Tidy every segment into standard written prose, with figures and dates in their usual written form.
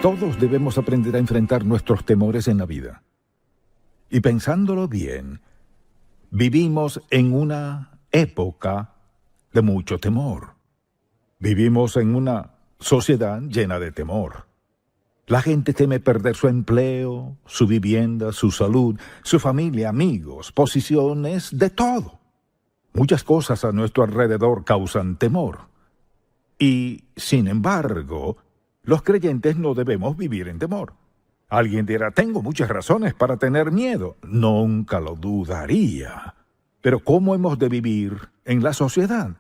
Todos debemos aprender a enfrentar nuestros temores en la vida. Y pensándolo bien, vivimos en una época de mucho temor. Vivimos en una sociedad llena de temor. La gente teme perder su empleo, su vivienda, su salud, su familia, amigos, posiciones, de todo. Muchas cosas a nuestro alrededor causan temor. Y, sin embargo, los creyentes no debemos vivir en temor. Alguien dirá, tengo muchas razones para tener miedo. Nunca lo dudaría. Pero ¿cómo hemos de vivir en la sociedad?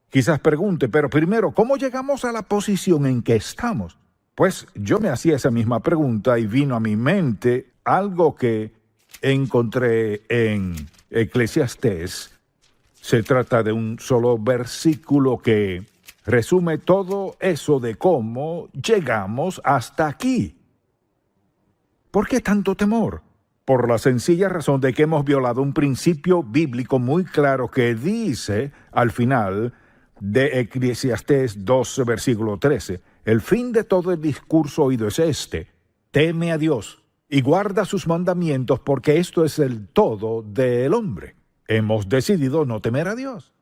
Quizás pregunte, pero primero, ¿cómo llegamos a la posición en que estamos? Pues yo me hacía esa misma pregunta y vino a mi mente algo que encontré en Eclesiastés. Se trata de un solo versículo que resume todo eso de cómo llegamos hasta aquí. ¿Por qué tanto temor? Por la sencilla razón de que hemos violado un principio bíblico muy claro que dice al final de Eclesiastés 12, versículo 13, el fin de todo el discurso oído es este: teme a Dios y guarda sus mandamientos, porque esto es el todo del hombre. Hemos decidido no temer a Dios.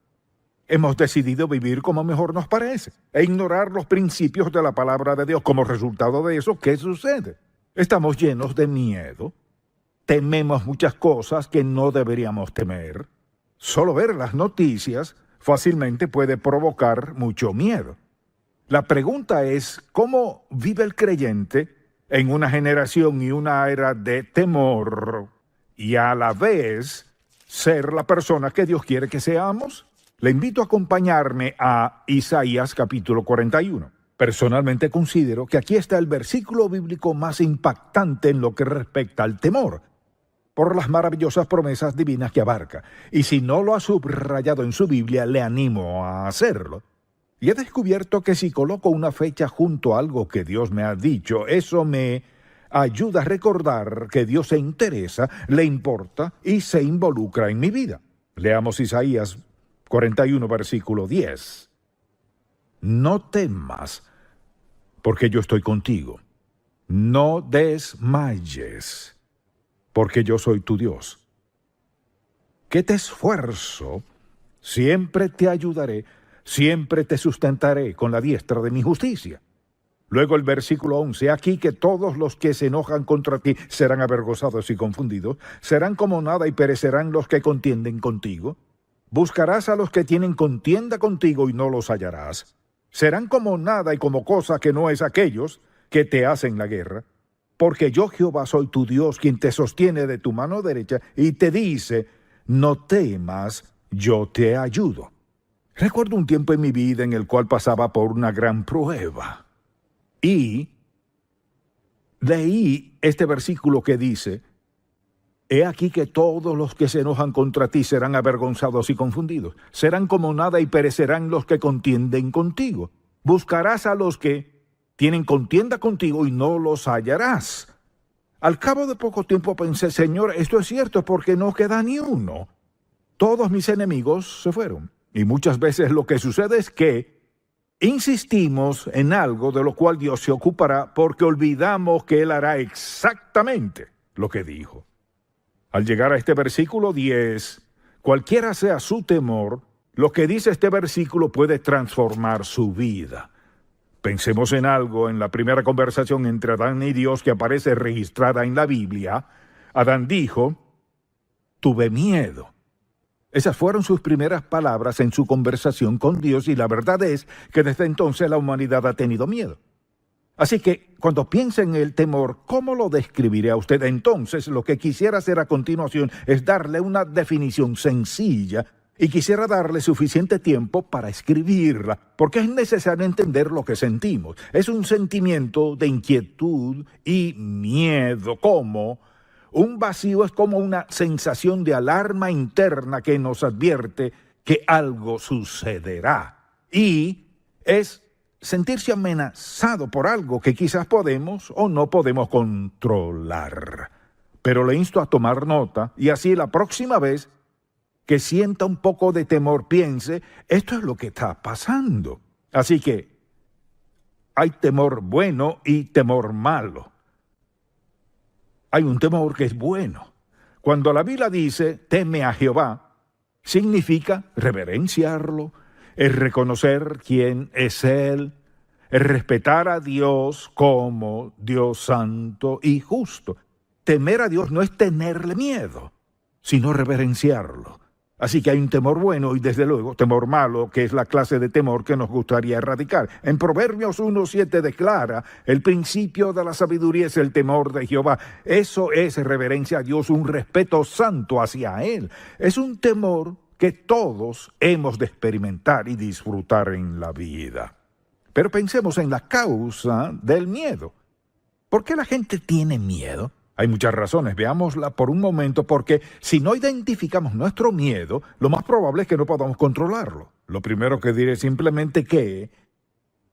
Hemos decidido vivir como mejor nos parece e ignorar los principios de la palabra de Dios. Como resultado de eso, ¿qué sucede? Estamos llenos de miedo. Tememos muchas cosas que no deberíamos temer. Solo ver las noticias fácilmente puede provocar mucho miedo. La pregunta es, ¿cómo vive el creyente en una generación y una era de temor y a la vez ser la persona que Dios quiere que seamos? Le invito a acompañarme a Isaías capítulo 41. Personalmente considero que aquí está el versículo bíblico más impactante en lo que respecta al temor, por las maravillosas promesas divinas que abarca. Y si no lo ha subrayado en su Biblia, le animo a hacerlo. Y he descubierto que si coloco una fecha junto a algo que Dios me ha dicho, eso me ayuda a recordar que Dios se interesa, le importa y se involucra en mi vida. Leamos Isaías 41, versículo 10. No temas, porque yo estoy contigo. No desmayes, porque yo soy tu Dios. Que te esfuerzo, siempre te ayudaré, siempre te sustentaré con la diestra de mi justicia. Luego el versículo 11, aquí que todos los que se enojan contra ti serán avergonzados y confundidos, serán como nada y perecerán los que contienden contigo. Buscarás a los que tienen contienda contigo y no los hallarás. Serán como nada y como cosa que no es aquellos que te hacen la guerra. Porque yo, Jehová, soy tu Dios, quien te sostiene de tu mano derecha y te dice, no temas, yo te ayudo. Recuerdo un tiempo en mi vida en el cual pasaba por una gran prueba. Y leí este versículo que dice, he aquí que todos los que se enojan contra ti serán avergonzados y confundidos. Serán como nada y perecerán los que contienden contigo. Buscarás a los que tienen contienda contigo y no los hallarás. Al cabo de poco tiempo pensé, Señor, esto es cierto porque no queda ni uno. Todos mis enemigos se fueron. Y muchas veces lo que sucede es que insistimos en algo de lo cual Dios se ocupará porque olvidamos que Él hará exactamente lo que dijo. Al llegar a este versículo 10, cualquiera sea su temor, lo que dice este versículo puede transformar su vida. Pensemos en algo en la primera conversación entre Adán y Dios que aparece registrada en la Biblia. Adán dijo, tuve miedo. Esas fueron sus primeras palabras en su conversación con Dios y la verdad es que desde entonces la humanidad ha tenido miedo. Así que, cuando piense en el temor, ¿cómo lo describiré a usted? Entonces, lo que quisiera hacer a continuación es darle una definición sencilla y quisiera darle suficiente tiempo para escribirla, porque es necesario entender lo que sentimos. Es un sentimiento de inquietud y miedo, como un vacío, es como una sensación de alarma interna que nos advierte que algo sucederá. Y es sentirse amenazado por algo que quizás podemos o no podemos controlar. Pero le insto a tomar nota y así la próxima vez que sienta un poco de temor piense, esto es lo que está pasando. Así que Hay temor bueno y temor malo. Hay un temor que es bueno. Cuando la Biblia dice, teme a Jehová, significa reverenciarlo, es reconocer quién es Él, es respetar a Dios como Dios santo y justo. Temer a Dios no es tenerle miedo, sino reverenciarlo. Así que hay un temor bueno y desde luego temor malo, que es la clase de temor que nos gustaría erradicar. En Proverbios 1:7 declara, el principio de la sabiduría es el temor de Jehová. Eso es reverencia a Dios, un respeto santo hacia Él. Es un temor que todos hemos de experimentar y disfrutar en la vida. Pero pensemos en la causa del miedo. ¿Por qué la gente tiene miedo? Hay muchas razones, veámosla por un momento, porque si no identificamos nuestro miedo, lo más probable es que no podamos controlarlo. Lo primero que diré es simplemente que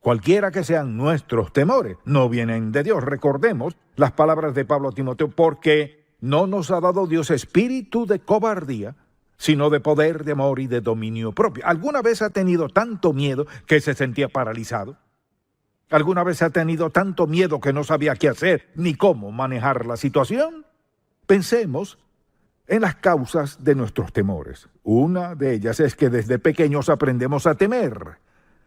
cualquiera que sean nuestros temores, no vienen de Dios. Recordemos las palabras de Pablo a Timoteo, porque no nos ha dado Dios espíritu de cobardía, sino de poder, de amor y de dominio propio. ¿Alguna vez ha tenido tanto miedo que se sentía paralizado? ¿Alguna vez ha tenido tanto miedo que no sabía qué hacer ni cómo manejar la situación? Pensemos en las causas de nuestros temores. Una de ellas es que desde pequeños aprendemos a temer.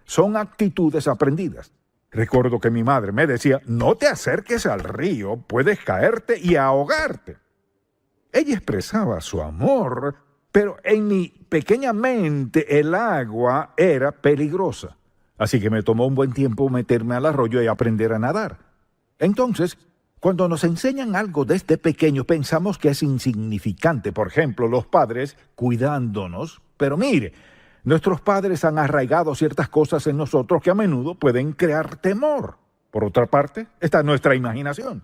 Son actitudes aprendidas. Recuerdo que mi madre me decía, no te acerques al río, puedes caerte y ahogarte. Ella expresaba su amor, pero en mi pequeña mente el agua era peligrosa. Así que me tomó un buen tiempo meterme al arroyo y aprender a nadar. Entonces, cuando nos enseñan algo desde pequeño, pensamos que es insignificante. Por ejemplo, los padres cuidándonos. Pero mire, nuestros padres han arraigado ciertas cosas en nosotros que a menudo pueden crear temor. Por otra parte, está nuestra imaginación.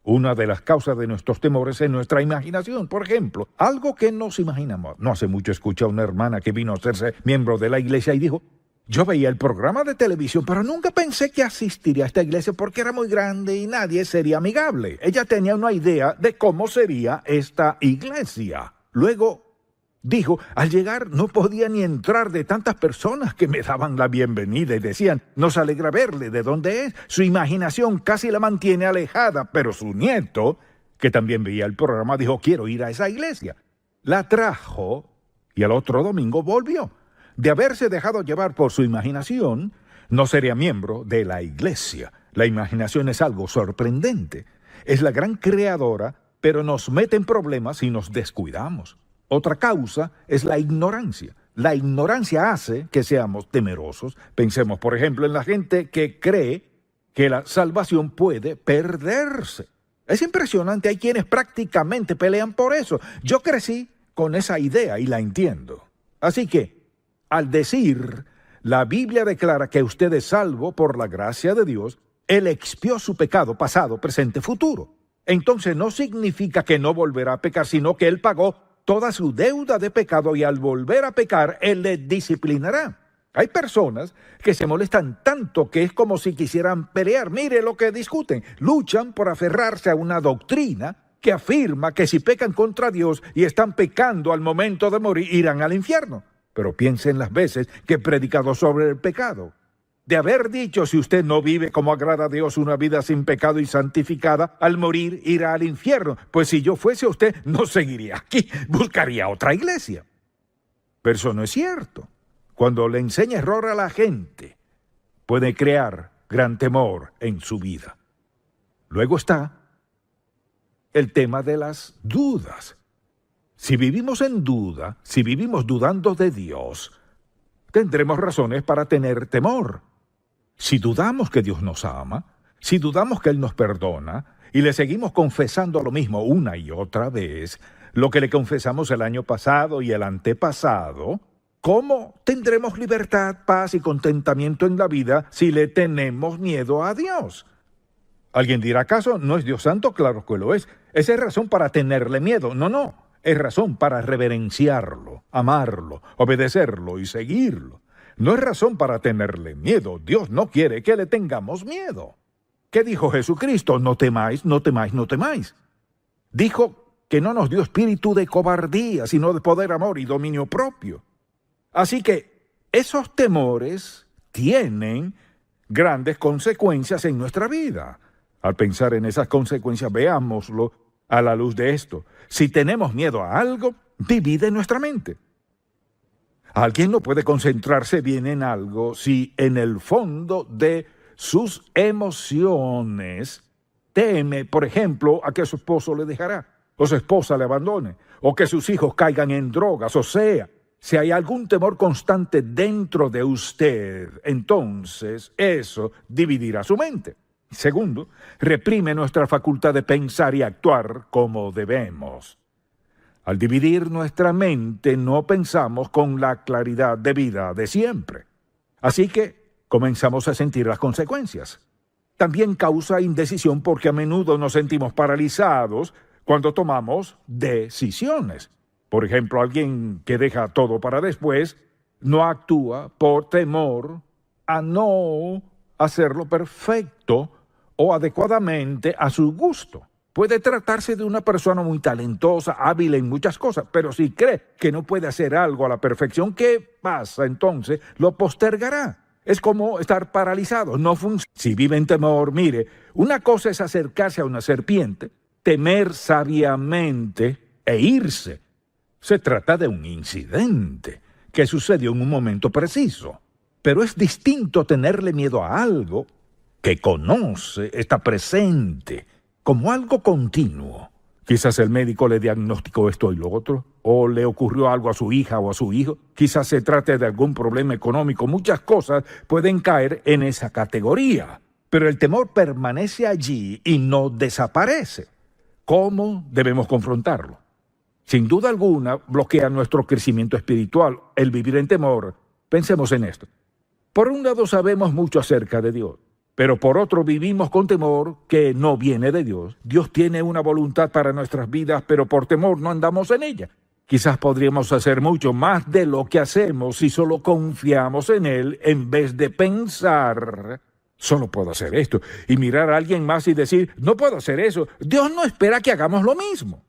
Una de las causas de nuestros temores es nuestra imaginación. Por ejemplo, algo que nos imaginamos. No hace mucho escuché a una hermana que vino a hacerse miembro de la iglesia y dijo, yo veía el programa de televisión, pero nunca pensé que asistiría a esta iglesia porque era muy grande y nadie sería amigable. Ella tenía una idea de cómo sería esta iglesia. Luego dijo, al llegar no podía ni entrar de tantas personas que me daban la bienvenida y decían, nos alegra verle, ¿de dónde es? Su imaginación casi la mantiene alejada, pero su nieto, que también veía el programa, dijo, quiero ir a esa iglesia. La trajo y al otro domingo volvió. De haberse dejado llevar por su imaginación, no sería miembro de la iglesia. La imaginación es algo sorprendente. Es la gran creadora, pero nos mete en problemas si nos descuidamos. Otra causa es la ignorancia. La ignorancia hace que seamos temerosos. Pensemos, por ejemplo, en la gente que cree que la salvación puede perderse. Es impresionante, hay quienes prácticamente pelean por eso. Yo crecí con esa idea y la entiendo. Así que, al decir, la Biblia declara que usted es salvo por la gracia de Dios, Él expió su pecado pasado, presente, futuro. Entonces no significa que no volverá a pecar, sino que Él pagó toda su deuda de pecado y al volver a pecar, Él le disciplinará. Hay personas que se molestan tanto que es como si quisieran pelear. Mire lo que discuten. Luchan por aferrarse a una doctrina que afirma que si pecan contra Dios y están pecando al momento de morir, irán al infierno. Pero piensen las veces que he predicado sobre el pecado. De haber dicho, si usted no vive como agrada a Dios una vida sin pecado y santificada, al morir irá al infierno. Pues si yo fuese usted, no seguiría aquí, buscaría otra iglesia. Pero eso no es cierto. Cuando le enseña error a la gente, puede crear gran temor en su vida. Luego está el tema de las dudas. Si vivimos en duda, si vivimos dudando de Dios, tendremos razones para tener temor. Si dudamos que Dios nos ama, si dudamos que Él nos perdona, y le seguimos confesando lo mismo una y otra vez, lo que le confesamos el año pasado y el antepasado, ¿cómo tendremos libertad, paz y contentamiento en la vida si le tenemos miedo a Dios? Alguien dirá, ¿acaso no es Dios santo? Claro que lo es. Esa es razón para tenerle miedo. No. Es razón para reverenciarlo, amarlo, obedecerlo y seguirlo. No es razón para tenerle miedo. Dios no quiere que le tengamos miedo. ¿Qué dijo Jesucristo? No temáis, no temáis, no temáis. Dijo que no nos dio espíritu de cobardía, sino de poder, amor y dominio propio. Así que esos temores tienen grandes consecuencias en nuestra vida. Al pensar en esas consecuencias, veámoslo a la luz de esto. Si tenemos miedo a algo, divide nuestra mente. Alguien no puede concentrarse bien en algo si en el fondo de sus emociones teme, por ejemplo, a que su esposo le dejará, o su esposa le abandone, o que sus hijos caigan en drogas. O sea, si hay algún temor constante dentro de usted, entonces eso dividirá su mente. Segundo, reprime nuestra facultad de pensar y actuar como debemos. Al dividir nuestra mente, no pensamos con la claridad debida de siempre. Así que comenzamos a sentir las consecuencias. También causa indecisión porque a menudo nos sentimos paralizados cuando tomamos decisiones. Por ejemplo, alguien que deja todo para después no actúa por temor a no hacerlo perfecto o adecuadamente a su gusto. Puede tratarse de una persona muy talentosa, hábil en muchas cosas, pero si cree que no puede hacer algo a la perfección, ¿qué pasa entonces? Lo postergará. Es como estar paralizado, no funciona. Si vive en temor, mire, una cosa es acercarse a una serpiente, temer sabiamente e irse. Se trata de un incidente que sucedió en un momento preciso. Pero es distinto tenerle miedo a algo que conoce, está presente, como algo continuo. Quizás el médico le diagnosticó esto y lo otro, o le ocurrió algo a su hija o a su hijo. Quizás se trate de algún problema económico. Muchas cosas pueden caer en esa categoría. Pero el temor permanece allí y no desaparece. ¿Cómo debemos confrontarlo? Sin duda alguna, bloquea nuestro crecimiento espiritual el vivir en temor. Pensemos en esto. Por un lado, sabemos mucho acerca de Dios, pero por otro vivimos con temor que no viene de Dios. Dios tiene una voluntad para nuestras vidas, pero por temor no andamos en ella. Quizás podríamos hacer mucho más de lo que hacemos si solo confiamos en Él en vez de pensar, solo puedo hacer esto, y mirar a alguien más y decir, no puedo hacer eso. Dios no espera que hagamos lo mismo.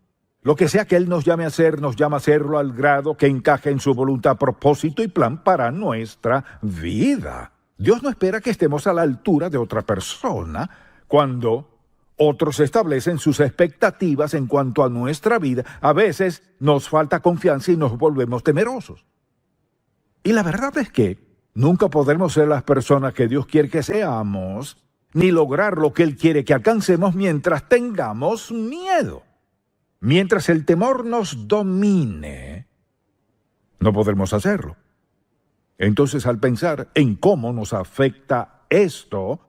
Lo que sea que Él nos llame a hacer, nos llama a hacerlo al grado que encaje en su voluntad, propósito y plan para nuestra vida. Dios no espera que estemos a la altura de otra persona cuando otros establecen sus expectativas en cuanto a nuestra vida. A veces nos falta confianza y nos volvemos temerosos. Y la verdad es que nunca podremos ser las personas que Dios quiere que seamos, ni lograr lo que Él quiere que alcancemos mientras tengamos miedo. Mientras el temor nos domine, no podremos hacerlo. Entonces, al pensar en cómo nos afecta esto,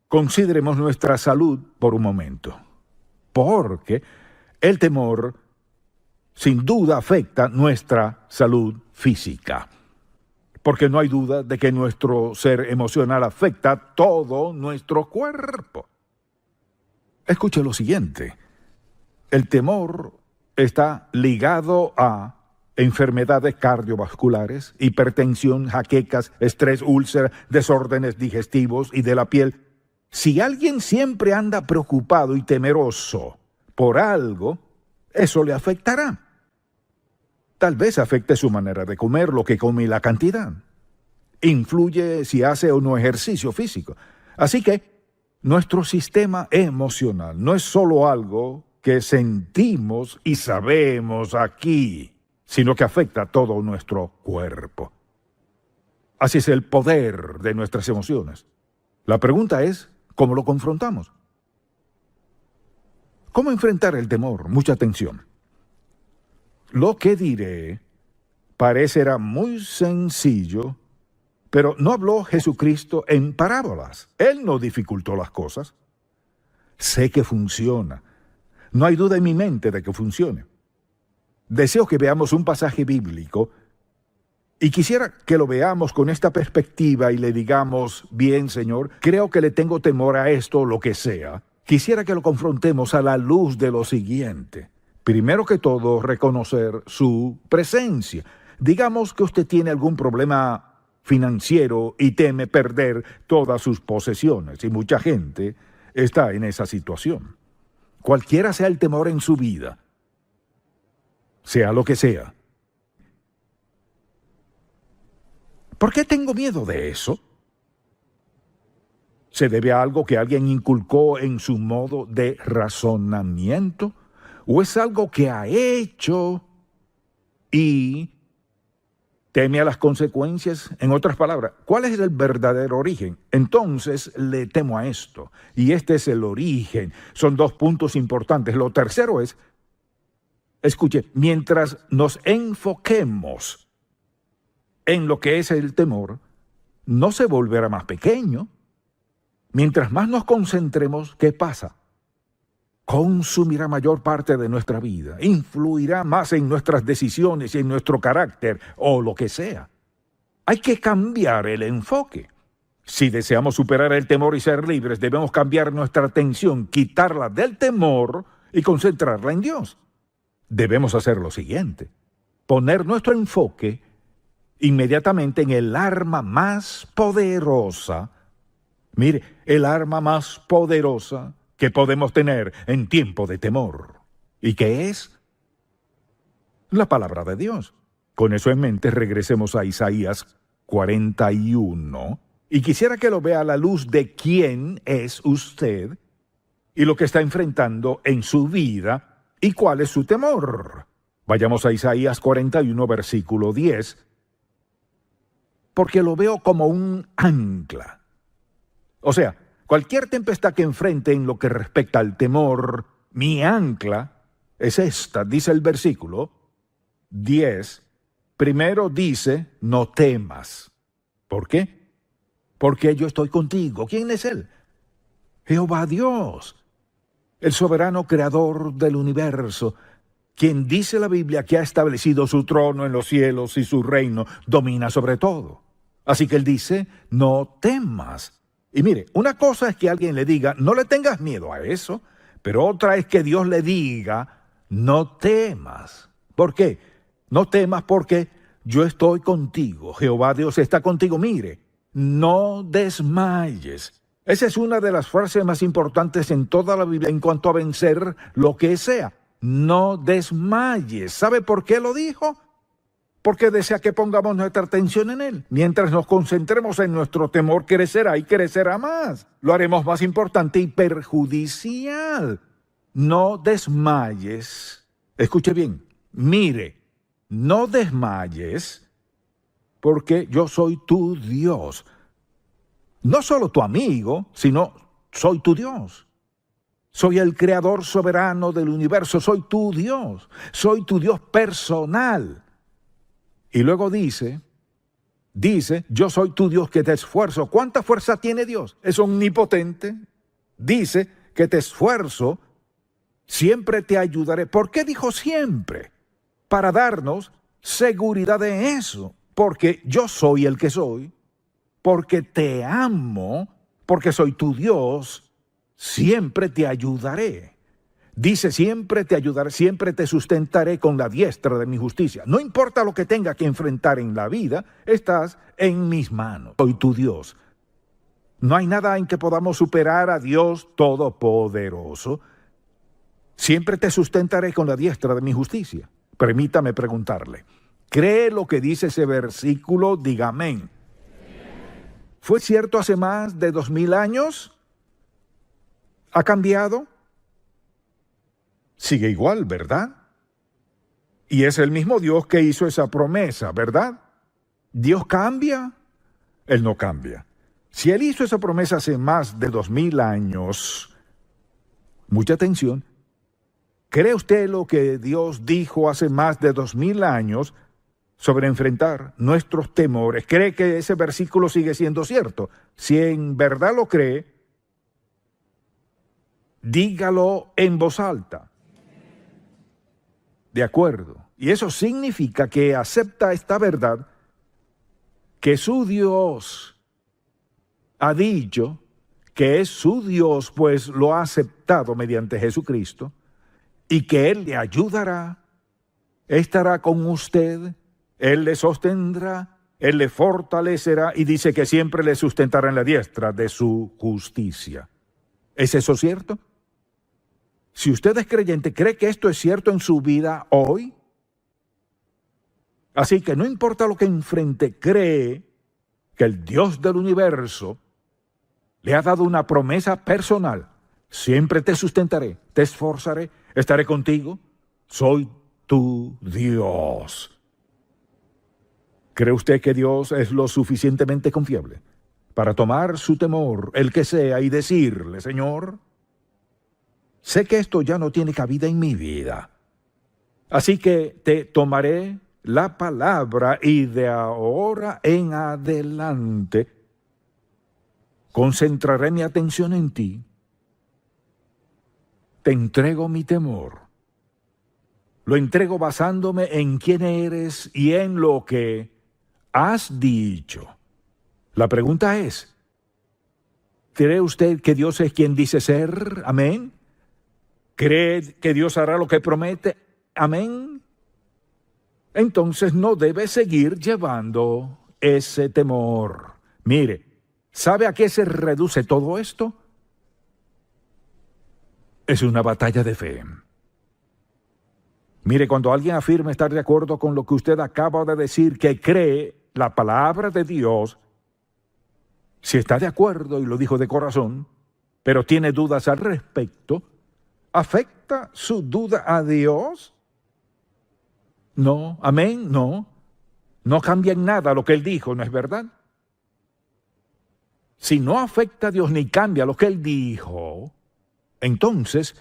consideremos nuestra salud por un momento. Porque el temor, sin duda, afecta nuestra salud física. Porque no hay duda de que nuestro ser emocional afecta todo nuestro cuerpo. Escuche lo siguiente. El temor está ligado a enfermedades cardiovasculares, hipertensión, jaquecas, estrés, úlceras, desórdenes digestivos y de la piel. Si alguien siempre anda preocupado y temeroso por algo, eso le afectará. Tal vez afecte su manera de comer, lo que come y la cantidad. Influye si hace o no ejercicio físico. Así que nuestro sistema emocional no es solo algo que sentimos y sabemos aquí, sino que afecta a todo nuestro cuerpo. Así es el poder de nuestras emociones. La pregunta es, ¿cómo lo confrontamos? ¿Cómo enfrentar el temor? Mucha atención. Lo que diré parecerá muy sencillo, pero no habló Jesucristo en parábolas. Él no dificultó las cosas. Sé que funciona. No hay duda en mi mente de que funcione. Deseo que veamos un pasaje bíblico y quisiera que lo veamos con esta perspectiva y le digamos, bien, Señor, creo que le tengo temor a esto o lo que sea. Quisiera que lo confrontemos a la luz de lo siguiente. Primero que todo, reconocer su presencia. Digamos que usted tiene algún problema financiero y teme perder todas sus posesiones, y mucha gente está en esa situación. Cualquiera sea el temor en su vida, sea lo que sea. ¿Por qué tengo miedo de eso? ¿Se debe a algo que alguien inculcó en su modo de razonamiento? ¿O es algo que ha hecho y teme a las consecuencias? En otras palabras, ¿cuál es el verdadero origen? Entonces le temo a esto. Y este es el origen. Son dos puntos importantes. Lo tercero es, escuche, mientras nos enfoquemos en lo que es el temor, no se volverá más pequeño. Mientras más nos concentremos, ¿qué pasa? Consumirá mayor parte de nuestra vida, influirá más en nuestras decisiones y en nuestro carácter o lo que sea. Hay que cambiar el enfoque. Si deseamos superar el temor y ser libres, debemos cambiar nuestra atención, quitarla del temor y concentrarla en Dios. Debemos hacer lo siguiente: poner nuestro enfoque inmediatamente en el arma más poderosa. Mire, el arma más poderosa que podemos tener en tiempo de temor. ¿Y qué es? La palabra de Dios. Con eso en mente, regresemos a Isaías 41. Y quisiera que lo vea a la luz de quién es usted y lo que está enfrentando en su vida y cuál es su temor. Vayamos a Isaías 41, versículo 10. Porque lo veo como un ancla. O sea, cualquier tempestad que enfrente en lo que respecta al temor, mi ancla es esta, dice el versículo 10. Primero dice, no temas. ¿Por qué? Porque yo estoy contigo. ¿Quién es Él? Jehová Dios, el soberano creador del universo, quien dice la Biblia que ha establecido su trono en los cielos y su reino domina sobre todo. Así que Él dice, no temas. Y mire, una cosa es que alguien le diga, no le tengas miedo a eso, pero otra es que Dios le diga, no temas. ¿Por qué? No temas porque yo estoy contigo. Jehová Dios está contigo. Mire, no desmayes. Esa es una de las frases más importantes en toda la Biblia en cuanto a vencer lo que sea. No desmayes. ¿Sabe por qué lo dijo? Porque desea que pongamos nuestra atención en Él. Mientras nos concentremos en nuestro temor, crecerá y crecerá más. Lo haremos más importante y perjudicial. No desmayes. Escuche bien. Mire, no desmayes porque yo soy tu Dios. No solo tu amigo, sino soy tu Dios. Soy el creador soberano del universo. Soy tu Dios. Soy tu Dios personal. Y luego dice, yo soy tu Dios que te esfuerzo. ¿Cuánta fuerza tiene Dios? Es omnipotente. Dice que te esfuerzo, siempre te ayudaré. ¿Por qué dijo siempre? Para darnos seguridad de eso. Porque yo soy el que soy, porque te amo, porque soy tu Dios, siempre te ayudaré. Dice, siempre te ayudaré, siempre te sustentaré con la diestra de mi justicia. No importa lo que tenga que enfrentar en la vida, estás en mis manos. Soy tu Dios. No hay nada en que podamos superar a Dios Todopoderoso. Siempre te sustentaré con la diestra de mi justicia. Permítame preguntarle, ¿cree lo que dice ese versículo? Diga amén. ¿Fue cierto hace más de 2000 años? ¿Ha cambiado? Sigue igual, ¿verdad? Y es el mismo Dios que hizo esa promesa, ¿verdad? ¿Dios cambia? Él no cambia. Si Él hizo esa promesa hace más de 2000 años, mucha atención, ¿cree usted lo que Dios dijo hace más de 2000 años sobre enfrentar nuestros temores? ¿Cree que ese versículo sigue siendo cierto? Si en verdad lo cree, dígalo en voz alta. De acuerdo. Y eso significa que acepta esta verdad, que su Dios ha dicho que es su Dios, pues lo ha aceptado mediante Jesucristo, y que Él le ayudará, estará con usted, Él le sostendrá, Él le fortalecerá, y dice que siempre le sustentará en la diestra de su justicia. ¿Es eso cierto? Si usted es creyente, ¿cree que esto es cierto en su vida hoy? Así que no importa lo que enfrente, cree que el Dios del universo Le ha dado una promesa personal. Siempre te sustentaré, te esforzaré, estaré contigo. Soy tu Dios. ¿Cree usted que Dios es lo suficientemente confiable para tomar su temor, el que sea, y decirle, Señor, sé que esto ya no tiene cabida en mi vida, así que te tomaré la palabra y de ahora en adelante concentraré mi atención en ti. Te entrego mi temor. Lo entrego basándome en quién eres y en lo que has dicho. La pregunta es, ¿cree usted que Dios es quien dice ser? Amén. ¿Cree que Dios hará lo que promete? Amén. Entonces no debe seguir llevando ese temor. Mire, ¿sabe a qué se reduce todo esto? Es una batalla de fe. Mire, cuando alguien afirma estar de acuerdo con lo que usted acaba de decir, que cree la palabra de Dios, si está de acuerdo y lo dijo de corazón, pero tiene dudas al respecto, ¿afecta su duda a Dios? No, amén, no. No cambia en nada lo que él dijo, ¿no es verdad? Si no afecta a Dios ni cambia lo que él dijo, entonces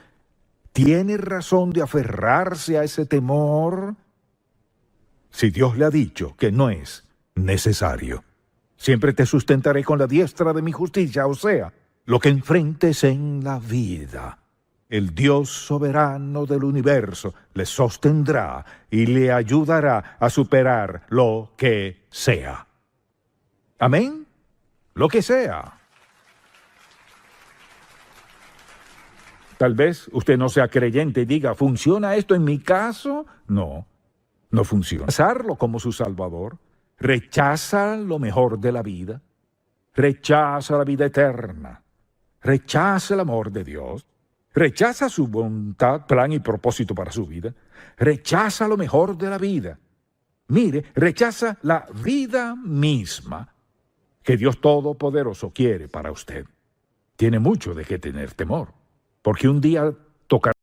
tiene razón de aferrarse a ese temor si Dios le ha dicho que no es necesario. Siempre te sustentaré con la diestra de mi justicia, o sea, lo que enfrentes en la vida. El Dios soberano del universo le sostendrá y le ayudará a superar lo que sea. Amén. Lo que sea. Tal vez usted no sea creyente y diga, ¿funciona esto en mi caso? No, no funciona. Pasarlo como su Salvador. Rechaza lo mejor de la vida. Rechaza la vida eterna. Rechaza el amor de Dios. Rechaza su voluntad, plan y propósito para su vida. Rechaza lo mejor de la vida. Mire, rechaza la vida misma que Dios Todopoderoso quiere para usted. Tiene mucho de qué tener temor, porque un día tocará.